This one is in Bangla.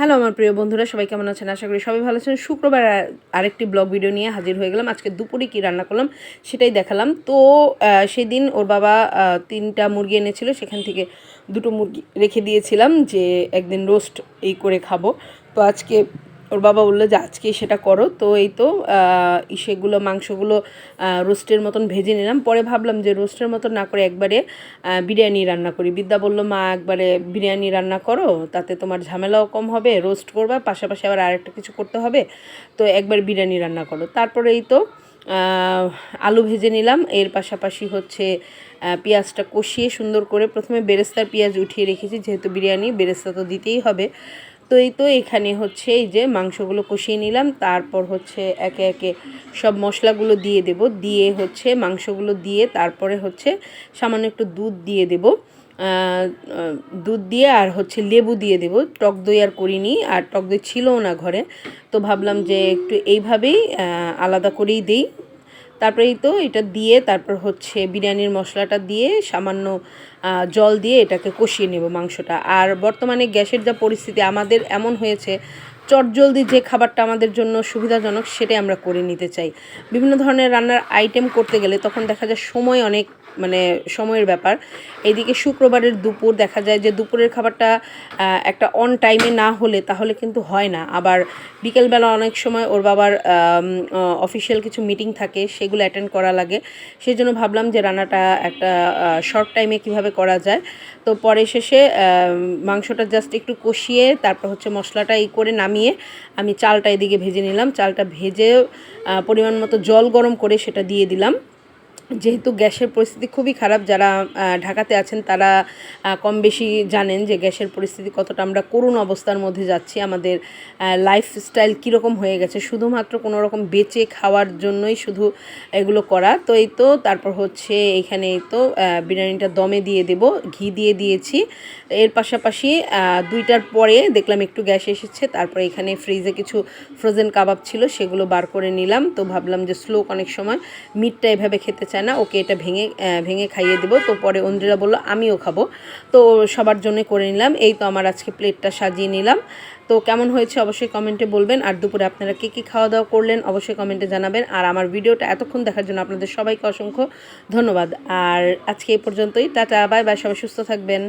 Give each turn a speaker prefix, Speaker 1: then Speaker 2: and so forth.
Speaker 1: হ্যালো আমার প্রিয় বন্ধুরা, সবাই কেমন আছেন? আশা করি সবাই ভালো আছেন। শুক্রবার আরেকটি ব্লগ ভিডিও নিয়ে হাজির হয়ে গেলাম। আজকে দুপুরে কী রান্না করলাম সেটাই দেখালাম। তো সেদিন ওর বাবা 3টা মুরগি এনেছিল, সেখান থেকে 2টো মুরগি রেখে দিয়েছিলাম যে একদিন রোস্ট করে খাবো। তো আজকে ওর বাবা বললো যে আজকেই সেটা করো। তো এই তো সেগুলো মাংসগুলো রোস্টের মতন ভেজে নিলাম। পরে ভাবলাম যে রোস্টের মতন না করে একবারে বিরিয়ানি রান্না করি। বিদ্যা বললো, মা একবারে বিরিয়ানি রান্না করো, তাতে তোমার ঝামেলাও কম হবে, রোস্ট করবা, পাশাপাশি আবার আরেকটা কিছু করতে হবে, তো একবার বিরিয়ানি রান্না করো। তারপরে এই তো আলু ভেজে নিলাম। এর পাশাপাশি হচ্ছে পেঁয়াজটা কষিয়ে সুন্দর করে প্রথমে বেরেস্তার পেঁয়াজ উঠিয়ে রেখেছি, যেহেতু বিরিয়ানি বেরেস্তা তো দিতেই হবে। তো এই তো এখানে হচ্ছে এই যে মাংসগুলো কষিয়ে নিলাম, তারপর হচ্ছে একে একে সব মশলাগুলো দিয়ে দেব, দিয়ে হচ্ছে মাংসগুলো দিয়ে তারপরে হচ্ছে সামান্য একটু দুধ দিয়ে দেব, দুধ দিয়ে আর হচ্ছে লেবু দিয়ে দেব। টক দই আর করিনি, আর টক দই ছিলও না ঘরে, তো ভাবলাম যে একটু এইভাবেই আলাদা করেই দিই। তারপরে এই তো এটা দিয়ে তারপর হচ্ছে বিরিয়ানির মশলাটা দিয়ে সামান্য জল দিয়ে এটাকে কষিয়ে নেব মাংসটা। আর বর্তমানে গ্যাসের যা পরিস্থিতি আমাদের এমন হয়েছে, চটজলদি যে খাবারটা আমাদের জন্য সুবিধাজনক সেটাই আমরা করে নিতে চাই। বিভিন্ন ধরনের রান্নার আইটেম করতে গেলে তখন দেখা যায় সময় অনেক, মানে সময়ের ব্যাপার। এইদিকে শুক্রবারের দুপুর দেখা যায় যে দুপুরের খাবারটা একটা অন টাইমে না হলে তাহলে কিন্তু হয় না। আবার বিকেলবেলা অনেক সময় ওর বাবার অফিসিয়াল কিছু মিটিং থাকে, সেগুলো অ্যাটেন্ড করা লাগে। সেই জন্য ভাবলাম যে রান্নাটা একটা শর্ট টাইমে কিভাবে করা যায়। তো পরে শেষে মাংসটা জাস্ট একটু কষিয়ে তারপর হচ্ছে মশলাটা করে নামিয়ে আমি চালটা এদিকে ভেজে নিলাম। চালটা ভেজে পরিমাণ মতো জল গরম করে সেটা দিয়ে দিলাম। যেহেতু গ্যাসের পরিস্থিতি খুবই খারাপ, যারা ঢাকাতে আছেন তারা কম বেশি জানেন যে গ্যাসের পরিস্থিতি কতটা আমরা করুণ অবস্থার মধ্যে যাচ্ছি। আমাদের লাইফস্টাইল কীরকম হয়ে গেছে, শুধুমাত্র কোনো রকম বেঁচে খাওয়ার জন্যই শুধু এগুলো করা। তো এই তো তারপর হচ্ছে এখানে এই তো বিরিয়ানিটা দমে দিয়ে দেব, ঘি দিয়ে দিয়েছি। এর পাশাপাশি 2টার পরে দেখলাম একটু গ্যাস এসেছে, তারপরে এখানে ফ্রিজে কিছু ফ্রোজেন কাবাব ছিল, সেগুলো বার করে নিলাম। তো ভাবলাম যে স্লোক অনেক সময় মিটটা এভাবে খেতে চায় না, ওকে এটা ভেঙে খাইয়ে দেবো। তো পরে অন্দ্রিরা বললো আমিও খাবো, তো সবার জন্য করে নিলাম। এই তো আমার আজকে প্লেটটা সাজিয়ে নিলাম। তো কেমন হয়েছে অবশ্যই কমেন্টে বলবেন। আর দুপুরে আপনারা কী খাওয়া দাওয়া করলেন অবশ্যই কমেন্টে জানাবেন। আর আমার ভিডিওটা এতক্ষণ দেখার জন্য আপনাদের সবাইকে অসংখ্য ধন্যবাদ। আর আজকে এই পর্যন্তই, টাটা, বাই বাই, সবাই সুস্থ থাকবেন।